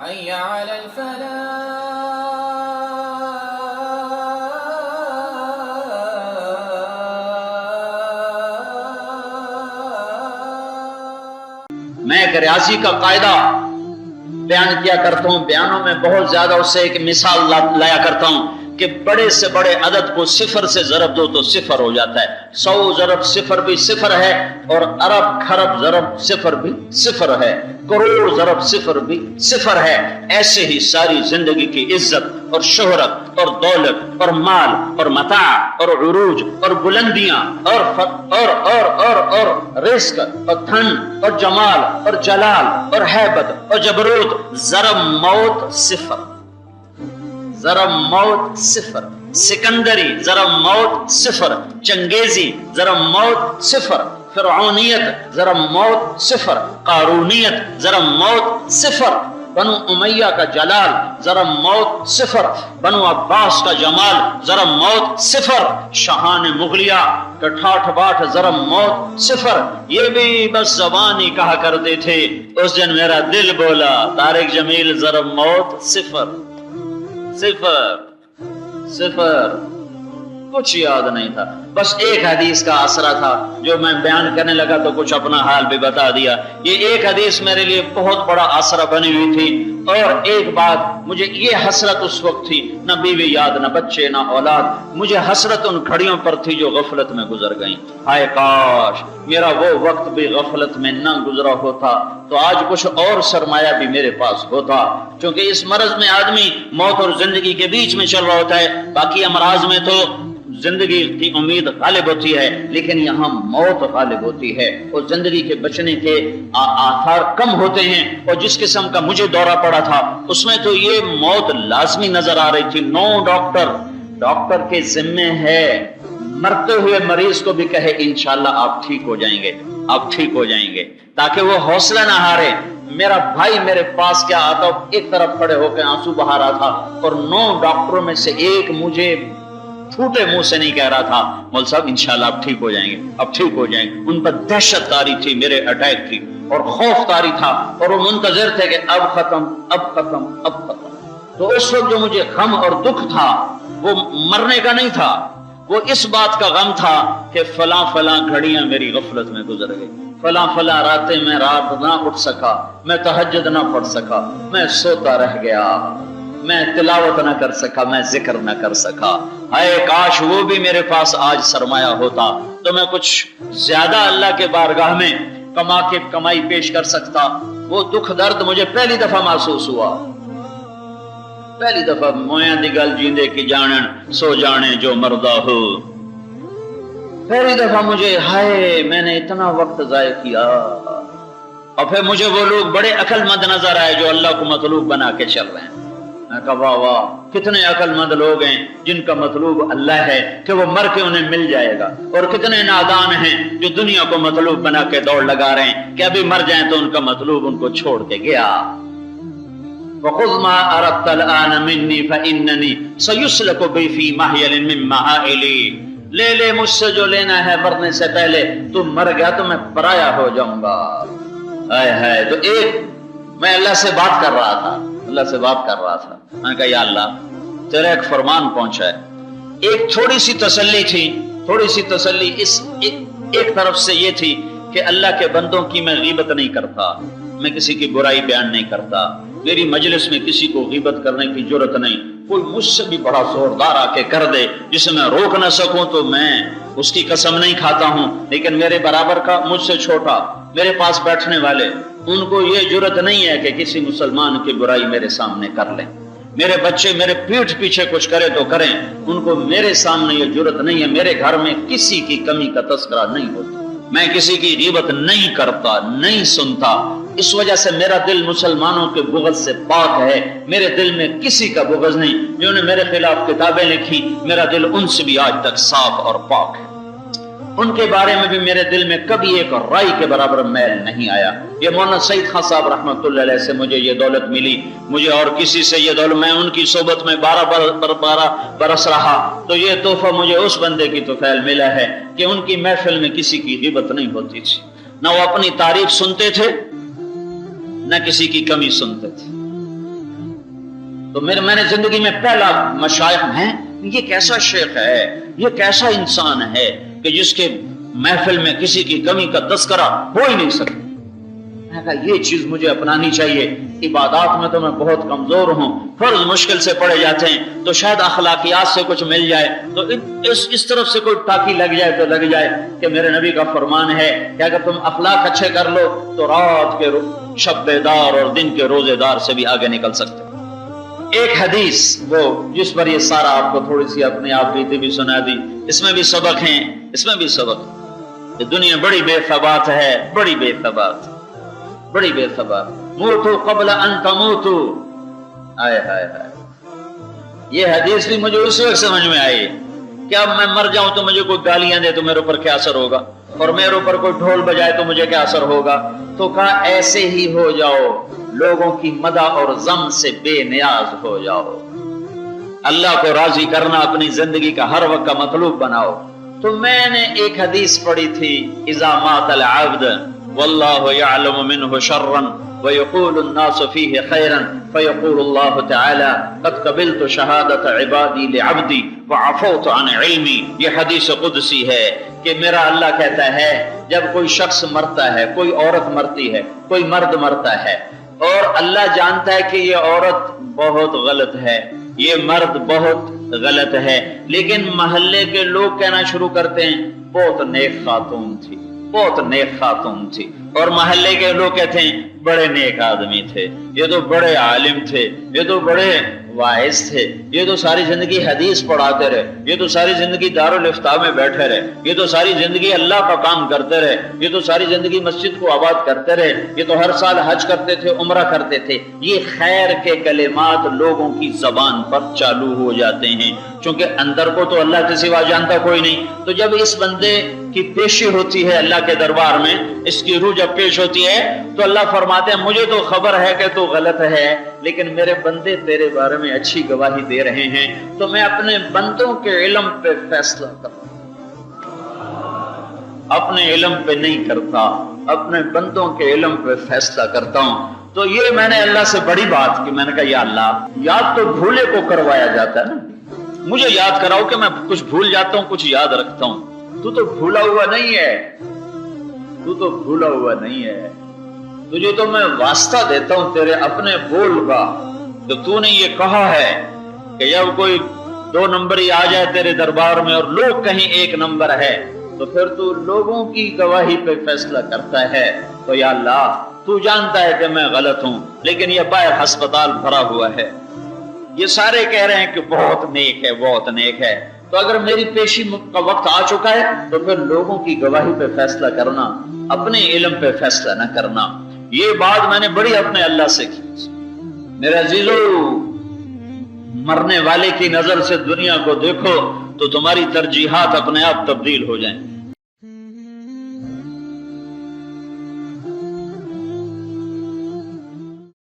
حي على الفلاح. میں ایک ریاضی کا قاعدہ بیان کیا کرتا ہوں، بیانوں میں بہت زیادہ اس سے ایک مثال لایا کرتا ہوں کہ بڑے سے بڑے عدد کو صفر سے ضرب دو تو صفر ہو جاتا ہے۔ 100 ضرب صفر بھی صفر ہے، اور ارب خرب ضرب صفر بھی صفر ہے، کروڑ ضرب صفر بھی صفر ہے۔ ایسے ہی ساری زندگی کی عزت اور شہرت اور دولت اور مال اور متاع اور عروج اور بلندیاں اور رزق اور دھن اور جمال اور جلال اور ہیبت اور جبروت ضرب موت صفر، ضرب موت صفر، سکندری ضرب موت صفر، چنگیزی ضرب موت صفر، فرعونیت ضرب موت صفر، قارونیت ضرب موت صفر، بنو امیہ کا جلال ضرب موت صفر، بنو عباس کا جمال ضرب موت صفر، شاہان مغلیہ کا ٹھاٹھ باٹھ ضرب موت صفر۔ یہ بھی بس زبانی کہا کرتے تھے، اس دن میرا دل بولا طارق جمیل ضرب موت صفر صفر صفر، کچھ یاد نہیں تھا، بس ایک حدیث کا آسرا تھا جو میں بیان کرنے لگا تو کچھ اپنا حال بھی بتا دیا۔ یہ ایک حدیث میرے لیے بہت بڑا آسرا بنی ہوئی تھی، اور ایک بات مجھے یہ حسرت اس وقت تھی، نہ بیوی یاد، نہ بچے، نہ اولاد، مجھے حسرت ان گھڑیوں پر تھی جو غفلت میں گزر گئیں۔ ہائے کاش میرا وہ وقت بھی غفلت میں نہ گزرا ہوتا تو آج کچھ اور سرمایہ بھی میرے پاس ہوتا، کیونکہ اس مرض میں آدمی موت اور زندگی کے بیچ میں چل رہا ہوتا ہے۔ باقی امراض میں تو زندگی کی امید غالب ہوتی ہے، لیکن یہاں موت غالب ہوتی ہے، اور زندگی کے بچنے کے آثار کم ہوتے ہیں۔ اور جس قسم کا مجھے دورہ پڑا تھا اس میں تو یہ موت لازمی نظر آ رہی تھی۔ نو ڈاکٹر کے ذمے ہے مرتے ہوئے مریض کو بھی کہے انشاءاللہ آپ ٹھیک ہو جائیں گے، آپ ٹھیک ہو جائیں گے، تاکہ وہ حوصلہ نہ ہارے۔ میرا بھائی میرے پاس کیا آتا، ایک طرف کھڑے ہو کے آنسو بہا رہا تھا، اور 9 ڈاکٹروں میں سے ایک مجھے پھوٹے منہ سے نہیں کہہ رہا تھا مول صاحب انشاءاللہ آپ ٹھیک ہو جائیں گے، آپ ٹھیک ہو جائیں گے۔ ان پر دہشت تاری تھی، میرے اٹیک تھی، اور خوف تاری تھا، اور وہ منتظر تھے کہ اب ختم اب ختم اب ختم۔ تو اس وقت جو مجھے غم اور دکھ تھا وہ مرنے کا نہیں تھا، وہ اس بات کا غم تھا کہ فلاں فلاں گھڑیاں میری غفلت میں گزر گئی، فلاں فلاں راتیں میں رات نہ اٹھ سکا، میں تہجد نہ پڑھ سکا، میں سوتا رہ گیا، میں تلاوت نہ کر سکا، میں ذکر نہ کر سکا۔ ہائے کاش وہ بھی میرے پاس آج سرمایہ ہوتا تو میں کچھ زیادہ اللہ کے بارگاہ میں کما کے کمائی پیش کر سکتا۔ وہ دکھ درد مجھے پہلی دفعہ محسوس ہوا، پہلی دفعہ مویاں دی گل جیندے کی جانن سو جانے جو مردہ ہو۔ پہلی دفعہ مجھے ہائے میں نے اتنا وقت ضائع کیا۔ اور پھر مجھے وہ لوگ بڑے عقل مند نظر آئے جو اللہ کو مطلوب بنا کے چل رہے ہیں۔ میں کہا واہ واہ کتنے عقل مند لوگ ہیں جن کا مطلوب اللہ ہے کہ وہ مر کے انہیں مل جائے گا، اور کتنے نادان ہیں جو دنیا کو مطلوب بنا کے دوڑ لگا رہے ہیں کہ ابھی مر جائیں تو ان کا مطلوب ان کو چھوڑ کے گیا۔ وَخُذْ مَا أَرَدْتَ الْآنَ مِنِّي فَإِنَّنِي سَيُسْلَكُ بِي فِي مَحْيَلٍ مِّن مَحَائِلِي۔ لے مجھ سے جو لینا ہے مرنے سے پہلے، تم مر گیا تو میں پرایا ہو جاؤں گا۔ ہائے تو ایک میں اللہ سے بات کر رہا تھا، اللہ سے بات کر رہا تھا، میں نے کہا یا اللہ تیرا ایک فرمان پہنچا ہے۔ ایک تھوڑی سی تسلی تھی، تھوڑی سی تسلی اس ایک طرف سے یہ تھی کہ اللہ کے بندوں کی میں غیبت نہیں کرتا، میں کسی کی برائی بیان نہیں کرتا، میری مجلس میں کسی کو غیبت کرنے کی جرت نہیں۔ کوئی مجھ سے بھی بڑا زوردار آ کے کر دے جسے میں روک نہ سکوں تو میں اس کی قسم نہیں کھاتا ہوں، لیکن میرے برابر کا مجھ سے چھوٹا میرے پاس بیٹھنے والے ان کو یہ جرت نہیں ہے کہ کسی مسلمان کی برائی میرے سامنے کر لیں۔ میرے بچے میرے پیٹھ پیچھے کچھ کرے تو کریں، ان کو میرے سامنے یہ جرت نہیں ہے۔ میرے گھر میں کسی کی کمی کا تذکرہ نہیں ہوتا، میں کسی کی غیبت نہیں کرتا، نہیں سنتا۔ اس وجہ سے میرا دل مسلمانوں کے بغض سے پاک ہے، میرے دل میں کسی کا بغض نہیں۔ جنہوں نے میرے خلاف کتابیں لکھی میرا دل ان سے بھی آج تک صاف اور پاک ہے، ان کے بارے میں بھی میرے دل میں کبھی ایک رائی کے برابر میل نہیں آیا۔ یہ مولانا سعید خان صاحب رحمۃ اللہ علیہ سے مجھے یہ دولت ملی، مجھے اور کسی سے یہ دولت، میں ان کی صحبت میں 12 برس رہا، تو یہ تحفہ مجھے اس بندے کی طفیل ملا ہے کہ ان کی محفل میں کسی کی غیبت نہیں ہوتی تھی، نہ وہ اپنی تعریف سنتے تھے نہ کسی کی کمی سنتے تھے۔ تو میں نے زندگی میں پہلا مشائخ ہیں، یہ کیسا شیخ ہے، یہ کیسا انسان ہے کہ جس کے محفل میں کسی کی کمی کا تذکرہ ہو ہی نہیں سکتا۔ میں کہا یہ چیز مجھے اپنانی چاہیے۔ عبادات میں تو میں بہت کمزور ہوں، فرض مشکل سے پڑے جاتے ہیں، تو شاید اخلاقیات سے کچھ مل جائے، تو اس طرف سے کوئی ٹاکی لگ جائے تو لگ جائے کہ میرے نبی کا فرمان ہے کہ اگر تم اخلاق اچھے کر لو تو رات کے شب بیدار اور دن کے روزے دار سے بھی آگے نکل سکتے۔ ایک حدیث وہ جس پر یہ سارا آپ کو تھوڑی سی اپنے آپ بیتی بھی سنا دی، اس میں بھی سبق ہیں، اس میں بھی سبق ہے۔ یہ دنیا بڑی بے ثبات ہے، بڑی بے ثبات، بڑی بے ثبات۔ موتو قبل ان تموتو، آئے ہائے ہائے، یہ حدیث بھی مجھے اس وقت سمجھ میں آئی کہ اب میں مر جاؤں تو مجھے کوئی گالیاں دے تو میرے اوپر کیا اثر ہوگا، اور میرے اوپر کوئی ڈھول بجائے تو مجھے کیا اثر ہوگا۔ تو کہا ایسے ہی ہو جاؤ، لوگوں کی مدح اور ذم سے بے نیاز ہو جاؤ، اللہ کو راضی کرنا اپنی زندگی کا ہر وقت کا مطلوب بناؤ۔ تو میں نے ایک حدیث پڑھی تھی، اذا مات العبد واللہ یعلم منہ شرا ویقول الناس فیہ خیرا فیقول اللہ تعالی قد قبلت شہادت عبادی لعبدی وعفوت عن علمی۔ یہ حدیث قدسی ہے کہ میرا اللہ کہتا ہے جب کوئی شخص مرتا ہے، کوئی عورت مرتی ہے، کوئی مرد مرتا ہے، اور اللہ جانتا ہے کہ یہ عورت بہت غلط ہے، یہ مرد بہت غلط ہے، لیکن محلے کے لوگ کہنا شروع کرتے ہیں بہت نیک خاتون تھی، بہت نیک خاتون تھی، اور محلے کے لوگ کہتے ہیں بڑے نیک آدمی تھے، یہ تو بڑے عالم تھے، یہ تو بڑے واعظ تھے، یہ تو ساری زندگی حدیث پڑھاتے رہے، یہ تو ساری زندگی دارالافتاء میں بیٹھے رہے، یہ تو ساری زندگی اللہ کا کام کرتے رہے، یہ تو ساری زندگی مسجد کو آباد کرتے رہے، یہ تو ہر سال حج کرتے تھے، عمرہ کرتے تھے۔ یہ خیر کے کلمات لوگوں کی زبان پر چالو ہو جاتے ہیں، چونکہ اندر کو تو اللہ کے سوا جانتا کوئی نہیں۔ تو جب اس بندے کی پیشی ہوتی ہے اللہ کے دربار میں، اس کی روح جب پیش ہوتی ہے تو اللہ فرماتے ہیں مجھے تو خبر ہے کہ تو غلط ہے، لیکن میرے بندے تیرے بارے میں اچھی گواہی دے رہے ہیں، تو میں اپنے بندوں کے علم پہ فیصلہ کرتا ہوں، اپنے علم پہ نہیں کرتا، اپنے بندوں کے علم پہ فیصلہ کرتا ہوں۔ تو یہ میں نے اللہ سے بڑی بات کی، میں نے کہا یا اللہ، یاد تو بھولے کو کروایا جاتا ہے نا، مجھے یاد کراؤ کہ میں کچھ بھول جاتا ہوں، کچھ یاد رکھتا ہوں۔ تو بھولا ہوا نہیں ہے، تو بھولا ہوا نہیں ہے، تجھے تو میں واسطہ دیتا ہوں تیرے اپنے بول کا، تو تو نے یہ کہا ہے کہ جب کوئی 2 نمبری آ جائے تیرے دربار میں اور لوگ کہیں 1 نمبر ہے، تو پھر تو لوگوں کی گواہی پہ فیصلہ کرتا ہے۔ تو یا اللہ تو جانتا ہے کہ میں غلط ہوں، لیکن یہ باہر ہسپتال بھرا ہوا ہے، یہ سارے کہہ رہے ہیں کہ بہت نیک ہے، بہت نیک ہے، تو اگر میری پیشی کا وقت آ چکا ہے تو پھر لوگوں کی گواہی پہ فیصلہ کرنا، اپنے علم پہ فیصلہ نہ کرنا۔ یہ بات میں نے بڑی اپنے اللہ سے کی۔ میرے عزیزو، مرنے والے کی نظر سے دنیا کو دیکھو تو تمہاری ترجیحات اپنے آپ تبدیل ہو جائیں۔